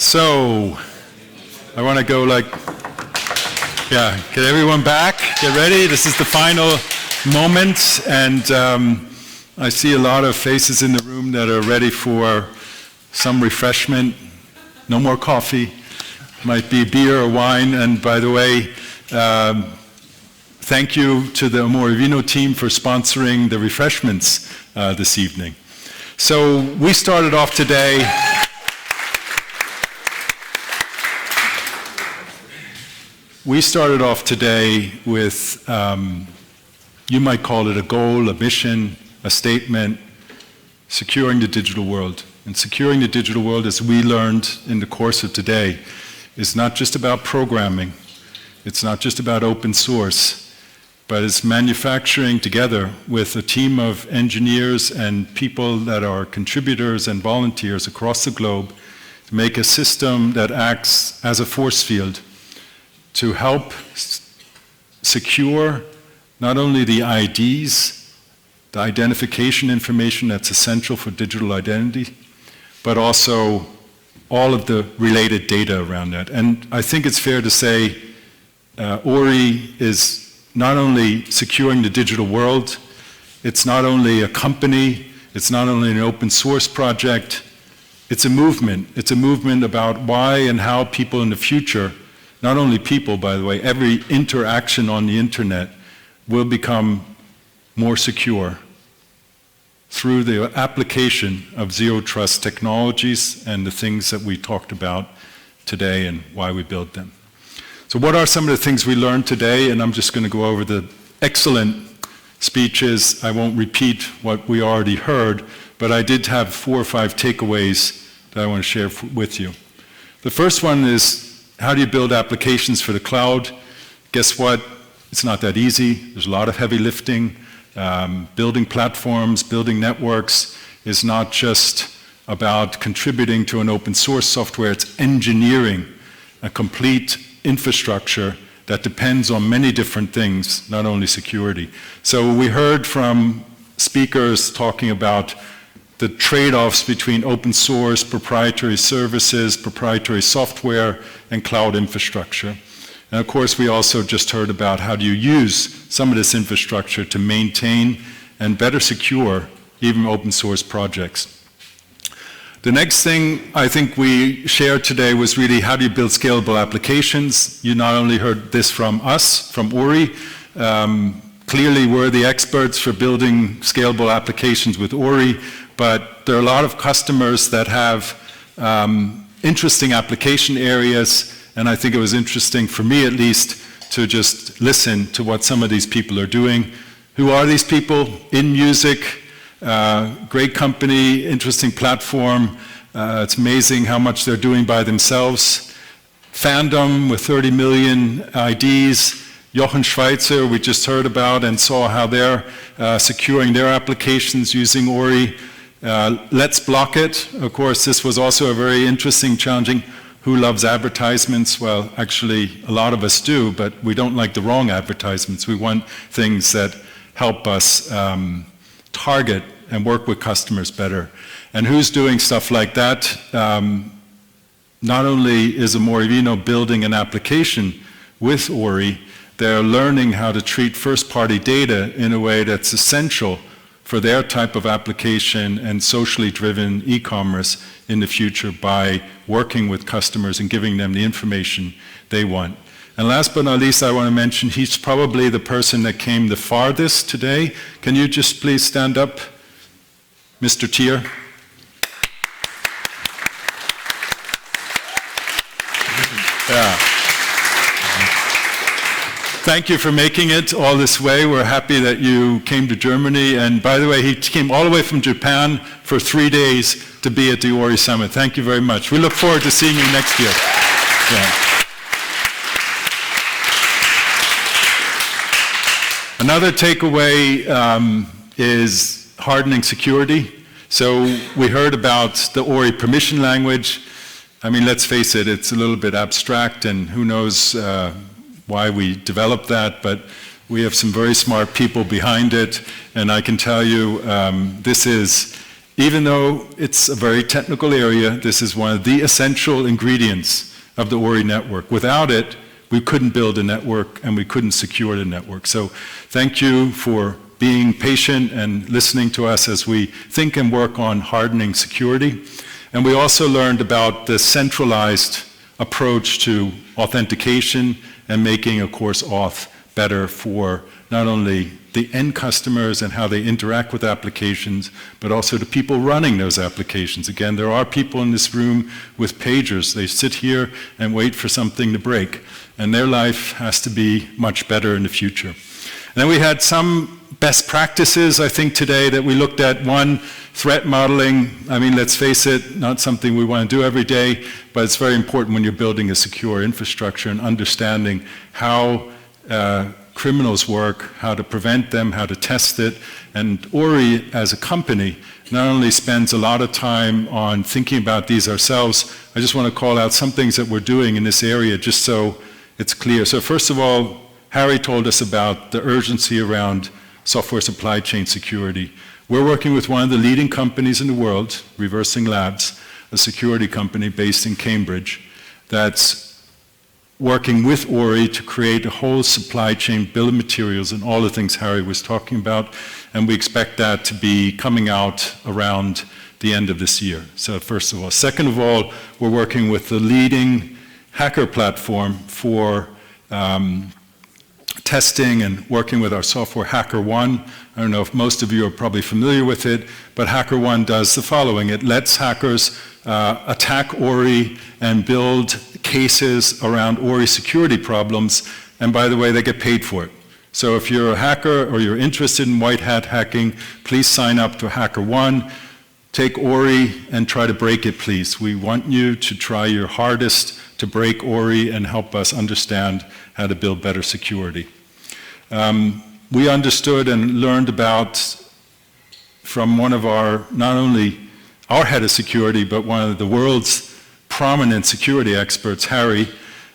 So, I want to go get everyone back, get ready. This is the final moment, and I see a lot of faces in the room that are ready for some refreshment. No more coffee, might be beer or wine, and by the way, thank you to the Amore Vino team for sponsoring the refreshments this evening. So we started off today with, you might call it a goal, a mission, a statement, securing the digital world. And securing the digital world, as we learned in the course of today, is not just about programming. It's not just about open source, but it's manufacturing together with a team of engineers and people that are contributors and volunteers across the globe to make a system that acts as a force field to help secure not only the IDs, the identification information that's essential for digital identity, but also all of the related data around that. And I think it's fair to say ORI is not only securing the digital world, it's not only a company, it's not only an open source project, it's a movement. It's a movement about why and how people in the future, not only people, by the way, every interaction on the internet will become more secure through the application of zero trust technologies and the things that we talked about today and why we build them. So what are some of the things we learned today? And I'm just going to go over the excellent speeches. I won't repeat what we already heard, but I did have 4 or 5 takeaways that I want to share with you. The first one is, how do you build applications for the cloud? Guess what? It's not that easy. There's a lot of heavy lifting. Building platforms, building networks is not just about contributing to an open source software. It's engineering a complete infrastructure that depends on many different things, not only security. So we heard from speakers talking about the trade-offs between open source, proprietary services, proprietary software, and cloud infrastructure. And of course, we also just heard about how do you use some of this infrastructure to maintain and better secure even open source projects. The next thing I think we shared today was really how do you build scalable applications. You not only heard this from us, from ORI, clearly we're the experts for building scalable applications with ORI, but there are a lot of customers that have interesting application areas, and I think it was interesting for me at least to just listen to what some of these people are doing. Who are these people? In music, great company, interesting platform. It's amazing how much they're doing by themselves. Fandom with 30 million IDs. Jochen Schweitzer, we just heard about and saw how they're securing their applications using ORI. Let's Block It. Of course, this was also a very interesting, challenging. Who loves advertisements? Well, actually, a lot of us do, but we don't like the wrong advertisements. We want things that help us target and work with customers better. And who's doing stuff like that? Not only is Amore Vino building an application with ORI, they're learning how to treat first-party data in a way that's essential for their type of application and socially driven e-commerce in the future by working with customers and giving them the information they want. And last but not least, I want to mention he's probably the person that came the farthest today. Can you just please stand up, Mr. Tier? Yeah. Thank you for making it all this way. We're happy that you came to Germany. And by the way, he came all the way from Japan for 3 days to be at the ORI Summit. Thank you very much. We look forward to seeing you next year. Yeah. Another takeaway is hardening security. So we heard about the ORI permission language. I mean, let's face it, it's a little bit abstract, and who knows why we developed that, but we have some very smart people behind it, and I can tell you this is even though it's a very technical area, this is one of the essential ingredients of the ORI network. Without it, we couldn't build a network and we couldn't secure the network. So thank you for being patient and listening to us as we think and work on hardening security. And we also learned about the centralized approach to authentication and making, of course, auth better for not only the end customers and how they interact with applications, but also the people running those applications. Again, there are people in this room with pagers. They sit here and wait for something to break, and their life has to be much better in the future. And then we had some best practices, I think, today that we looked at. One, threat modeling. I mean, let's face it, not something we want to do every day, but it's very important when you're building a secure infrastructure and understanding how criminals work, how to prevent them, how to test it. And ORI, as a company, not only spends a lot of time on thinking about these ourselves, I just want to call out some things that we're doing in this area just so it's clear. So first of all, Harry told us about the urgency around software supply chain security. We're working with one of the leading companies in the world, Reversing Labs, a security company based in Cambridge, that's working with ORI to create a whole supply chain bill of materials and all the things Harry was talking about, and we expect that to be coming out around the end of this year. So first of all. Second of all, we're working with the leading hacker platform for testing and working with our software, HackerOne. I don't know if most of you are probably familiar with it, but HackerOne does the following. It lets hackers attack ORI and build cases around ORI security problems, and by the way, they get paid for it. So if you're a hacker or you're interested in white hat hacking, please sign up to HackerOne. Take ORI and try to break it, please. We want you to try your hardest to break ORI and help us understand how to build better security. We understood and learned about from one of our, not only our head of security, but one of the world's prominent security experts, Harry,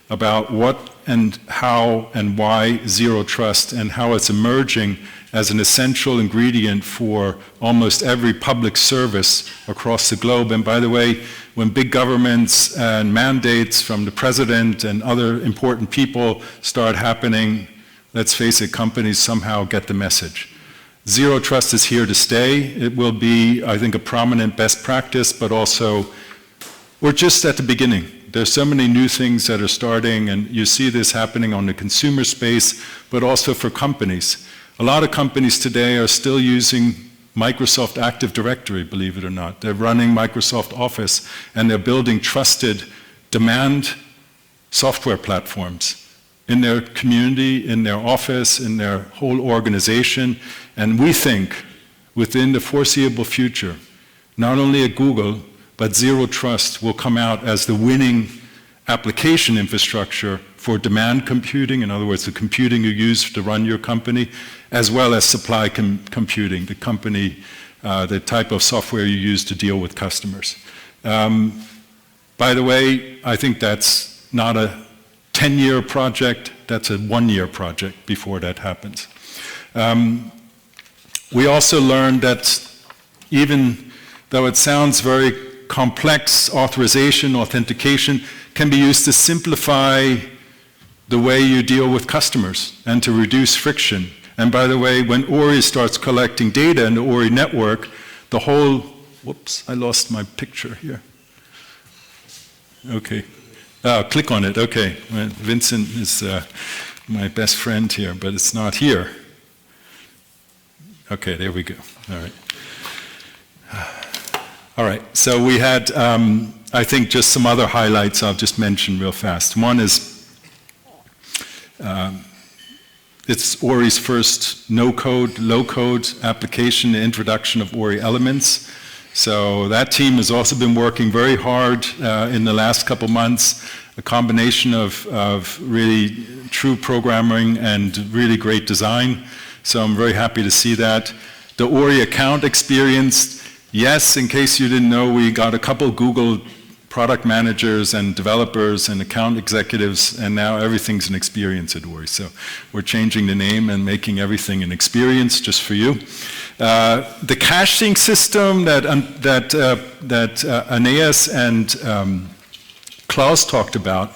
about what and how and why zero trust and how it's emerging as an essential ingredient for almost every public service across the globe. And by the way, when big governments and mandates from the president and other important people start happening, let's face it, companies somehow get the message. Zero trust is here to stay. It will be, I think, a prominent best practice, but also we're just at the beginning. There's so many new things that are starting, and you see this happening on the consumer space, but also for companies. A lot of companies today are still using Microsoft Active Directory, believe it or not. They're running Microsoft Office, and they're building trusted demand software platforms in their community, in their office, in their whole organization. And we think within the foreseeable future, not only at Google, but zero trust will come out as the winning application infrastructure for demand computing, in other words, the computing you use to run your company, as well as supply computing, the type of software you use to deal with customers. By the way, I think that's not a 10-year project, that's a 1-year project before that happens. We also learned that even though it sounds very complex, authorization, authentication can be used to simplify the way you deal with customers and to reduce friction. And by the way, when ORI starts collecting data in the ORI network, the whole, whoops, I lost my picture here. Okay, click on it, okay. Vincent is my best friend here, but it's not here. Okay, there we go, all right. All right, so we had, I think, just some other highlights I'll just mention real fast. One is, it's ORI's first no-code, low-code application, the introduction of ORI elements. So that team has also been working very hard in the last couple months, a combination of really true programming and really great design. So I'm very happy to see that. The ORI account experience, yes, in case you didn't know, we got a couple Google product managers and developers and account executives, and now everything's an experience at ORI. So we're changing the name and making everything an experience just for you. The caching system that Aeneas and Klaus talked about,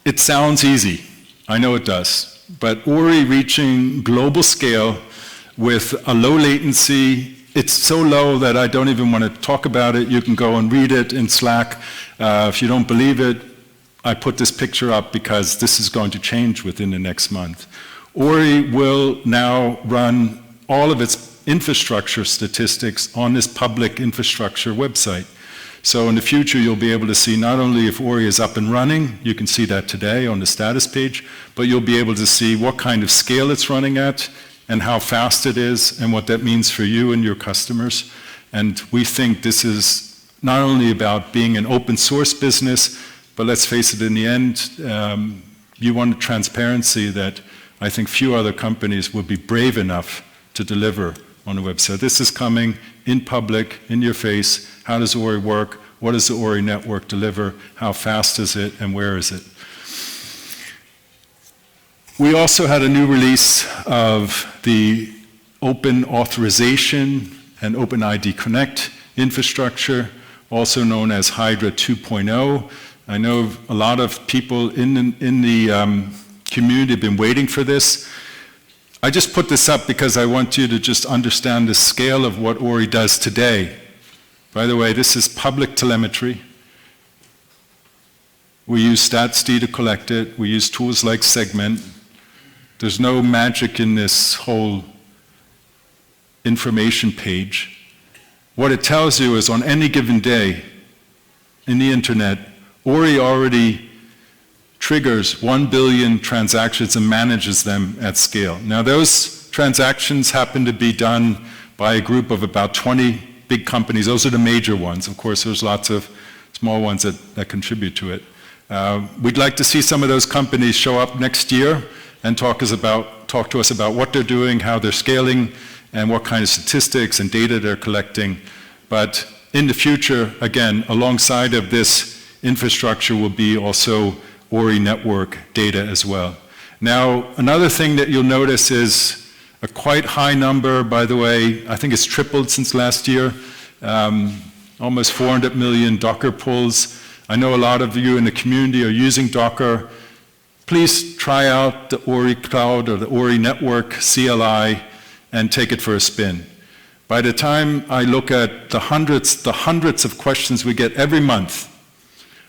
it sounds easy. I know it does. But Ori reaching global scale with a low latency, it's so low that I don't even want to talk about it. You can go and read it in Slack. If you don't believe it, I put this picture up because this is going to change within the next month. Ori will now run all of its infrastructure statistics on this public infrastructure website. So in the future, you'll be able to see not only if Ori is up and running, you can see that today on the status page, but you'll be able to see what kind of scale it's running at and how fast it is and what that means for you and your customers. And we think this is not only about being an open source business, but let's face it, in the end, you want transparency that I think few other companies would be brave enough to deliver on a website. This is coming in public, in your face. How does Ori work? What does the Ori network deliver? How fast is it, and where is it? We also had a new release of the open authorization and OpenID Connect infrastructure, also known as Hydra 2.0. I know a lot of people in the community have been waiting for this. I just put this up because I want you to just understand the scale of what Ori does today. By the way, this is public telemetry. We use StatsD to collect it. We use tools like Segment. There's no magic in this whole information page. What it tells you is on any given day in the internet, Ori already triggers 1 billion transactions and manages them at scale. Now those transactions happen to be done by a group of about 20 big companies. Those are the major ones. Of course, there's lots of small ones that contribute to it. We'd like to see some of those companies show up next year and talk to us about what they're doing, how they're scaling, and what kind of statistics and data they're collecting. But in the future, again, alongside of this infrastructure will be also Ori network data as well. Now, another thing that you'll notice is a quite high number, by the way. I think it's tripled since last year, almost 400 million Docker pulls. I know a lot of you in the community are using Docker. Please try out the Ori Cloud or the Ori Network CLI and take it for a spin. By the time I look at the hundreds of questions we get every month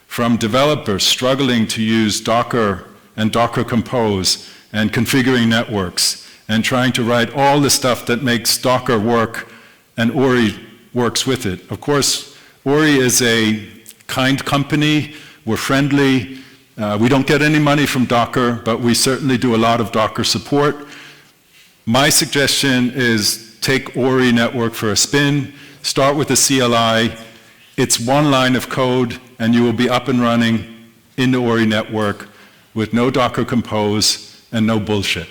from developers struggling to use Docker and Docker Compose and configuring networks and trying to write all the stuff that makes Docker work, and Ori works with it. Of course, Ori is a kind company. We're friendly. We don't get any money from Docker, but we certainly do a lot of Docker support. My suggestion is take Ori Network for a spin, start with the CLI. It's one line of code, and you will be up and running in the Ori Network with no Docker Compose and no bullshit.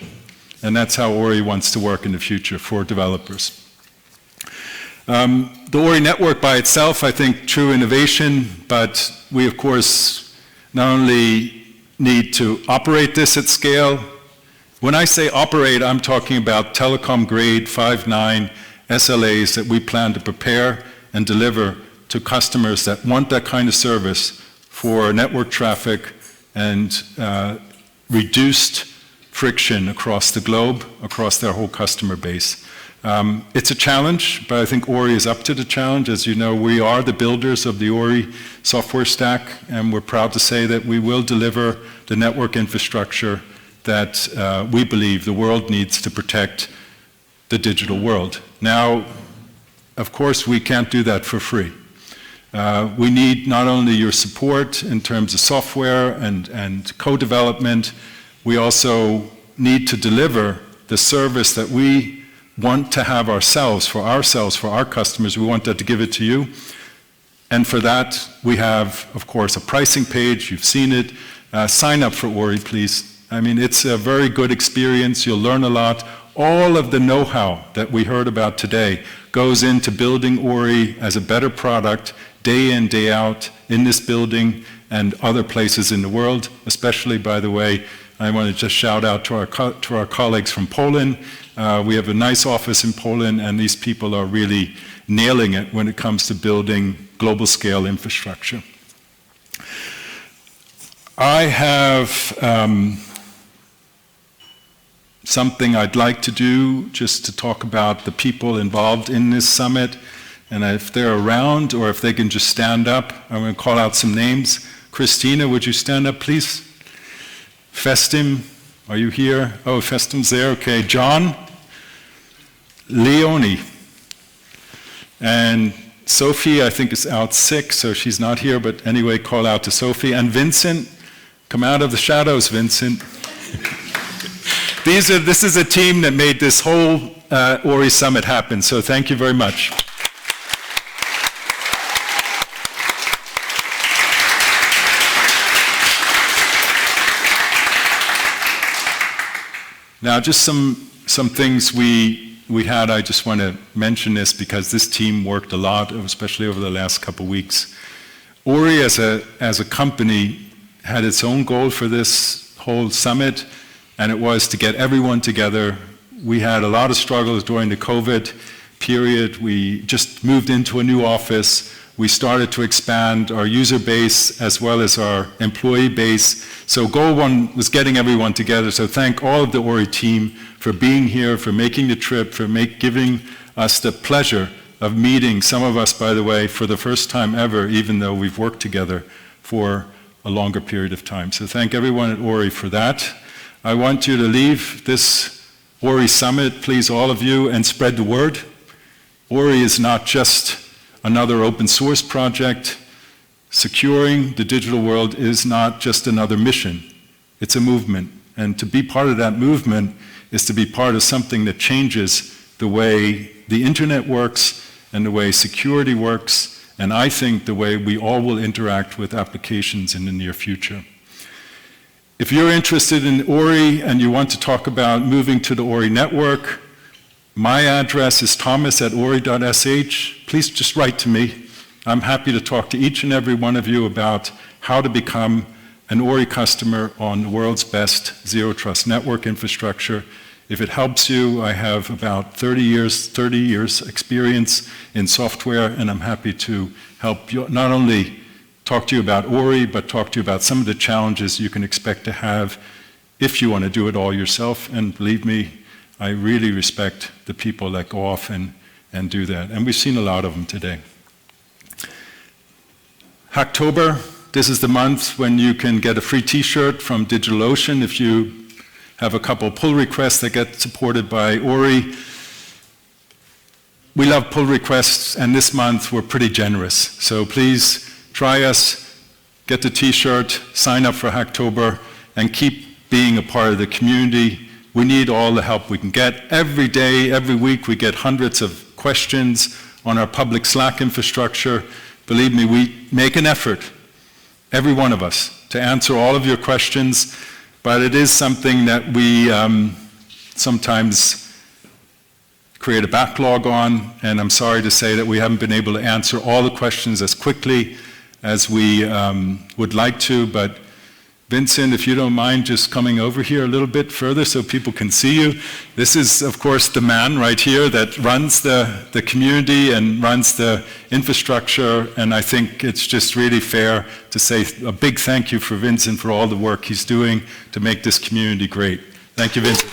And that's how Ori wants to work in the future for developers. The Ori Network by itself, I think, true innovation, but we, of course, not only need to operate this at scale. When I say operate, I'm talking about telecom grade 5.9 SLAs that we plan to prepare and deliver to customers that want that kind of service for network traffic and reduced friction across the globe, across their whole customer base. It's a challenge, but I think Ori is up to the challenge. As you know, we are the builders of the Ori software stack, and we're proud to say that we will deliver the network infrastructure that we believe the world needs to protect the digital world. Now, of course, we can't do that for free. We need not only your support in terms of software and co-development, we also need to deliver the service that we want to have ourselves, for our customers. We want that to give it to you. And for that, we have, of course, a pricing page. You've seen it. Sign up for Ori, please. I mean, it's a very good experience. You'll learn a lot. All of the know-how that we heard about today goes into building Ori as a better product day in, day out in this building and other places in the world, especially, by the way, I want to just shout out to our colleagues from Poland. We have a nice office in Poland, and these people are really nailing it when it comes to building global scale infrastructure. I have something I'd like to do just to talk about the people involved in this summit, and if they're around or if they can just stand up, I'm going to call out some names. Christina, would you stand up, please? Festim, are you here? Oh, Festim's there, okay. John, Leonie, and Sophie, I think, is out sick, so she's not here, but anyway, call out to Sophie. And Vincent, come out of the shadows, Vincent. This is a team that made this whole ORI Summit happen, so thank you very much. Now, just some things we had. I just want to mention this because this team worked a lot, especially over the last couple of weeks. ORI as a company had its own goal for this whole summit, and it was to get everyone together. We had a lot of struggles during the COVID period. We just moved into a new office. We started to expand our user base as well as our employee base. So goal one was getting everyone together. So thank all of the ORI team for being here, for making the trip, for giving us the pleasure of meeting some of us, by the way, for the first time ever, even though we've worked together for a longer period of time. So thank everyone at ORI for that. I want you to leave this ORI Summit, please, all of you, and spread the word. ORI is not just another open source project. Securing the digital world is not just another mission. It's a movement. And to be part of that movement is to be part of something that changes the way the internet works and the way security works, and I think the way we all will interact with applications in the near future. If you're interested in ORI and you want to talk about moving to the ORI network, my address is thomas@ori.sh. Please just write to me. I'm happy to talk to each and every one of you about how to become an ORI customer on the world's best zero trust network infrastructure. If it helps you, I have about 30 years experience in software, and I'm happy to help you not only talk to you about ORI, but talk to you about some of the challenges you can expect to have if you want to do it all yourself. And believe me, I really respect the people that go off and do that. And we've seen a lot of them today. Hacktober, this is the month when you can get a free t-shirt from DigitalOcean if you have a couple pull requests that get supported by ORI. We love pull requests, and this month we're pretty generous. So please try us, get the t-shirt, sign up for Hacktober, and keep being a part of the community. We need all the help we can get. Every day, every week, we get hundreds of questions on our public Slack infrastructure. Believe me, we make an effort, every one of us, to answer all of your questions, but it is something that we sometimes create a backlog on, and I'm sorry to say that we haven't been able to answer all the questions as quickly as we would like to, but Vincent, if you don't mind just coming over here a little bit further so people can see you. This is, of course, the man right here that runs the community and runs the infrastructure, and I think it's just really fair to say a big thank you for Vincent for all the work he's doing to make this community great. Thank you, Vincent.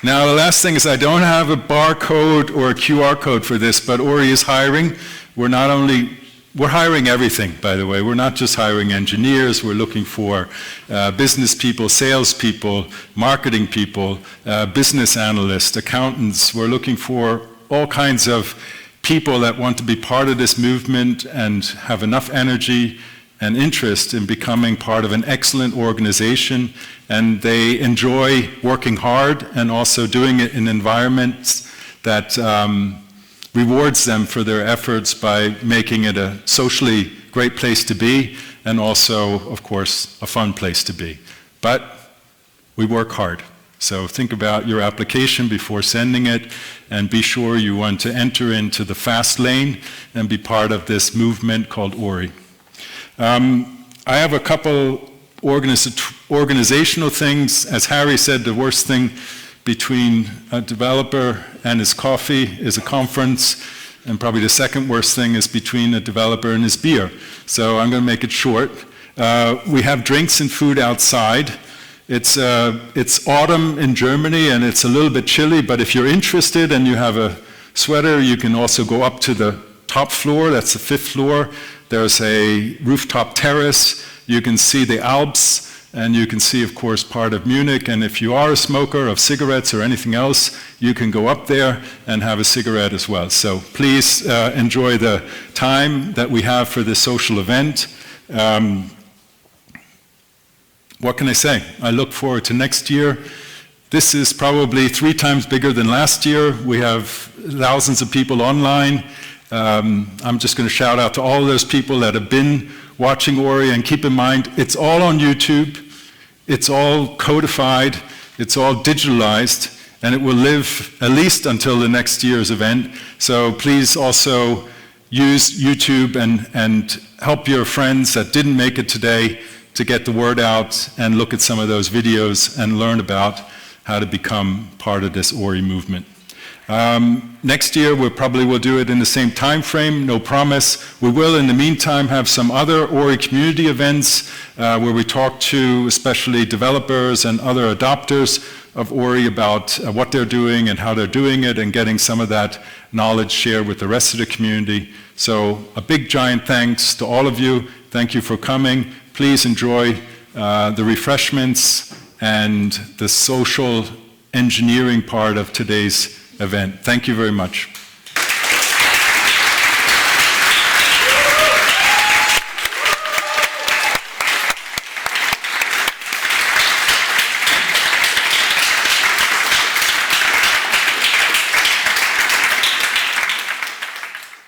Now, the last thing is I don't have a barcode or a QR code for this, but ORI is hiring. We're hiring everything, by the way. We're not just hiring engineers. We're looking for business people, sales people, marketing people, business analysts, accountants. We're looking for all kinds of people that want to be part of this movement and have enough energy and interest in becoming part of an excellent organization, and they enjoy working hard and also doing it in environments that rewards them for their efforts by making it a socially great place to be and also, of course, a fun place to be. But we work hard. So think about your application before sending it, and be sure you want to enter into the fast lane and be part of this movement called ORI. I have a couple organizational things. As Harry said, the worst thing between a developer and his coffee is a conference, and probably the second worst thing is between a developer and his beer. So I'm going to make it short. We have drinks and food outside. It's autumn in Germany and it's a little bit chilly, but if you're interested and you have a sweater, you can also go up to the top floor. That's the 5th floor. There's a rooftop terrace. You can see the Alps, and you can see, of course, part of Munich. And if you are a smoker of cigarettes or anything else, you can go up there and have a cigarette as well. So please enjoy the time that we have for this social event. What can I say? I look forward to next year. This is probably 3 times bigger than last year. We have thousands of people online. I'm just going to shout out to all those people that have been watching ORI, and keep in mind, it's all on YouTube, it's all codified, it's all digitalized, and it will live at least until the next year's event. So please also use YouTube and help your friends that didn't make it today to get the word out and look at some of those videos and learn about how to become part of this ORI movement. Next year, we probably will do it in the same time frame, no promise. We will, in the meantime, have some other ORI community events where we talk to especially developers and other adopters of ORI about what they're doing and how they're doing it, and getting some of that knowledge shared with the rest of the community. So a big giant thanks to all of you. Thank you for coming. Please enjoy the refreshments and the social engineering part of today's event. Thank you very much.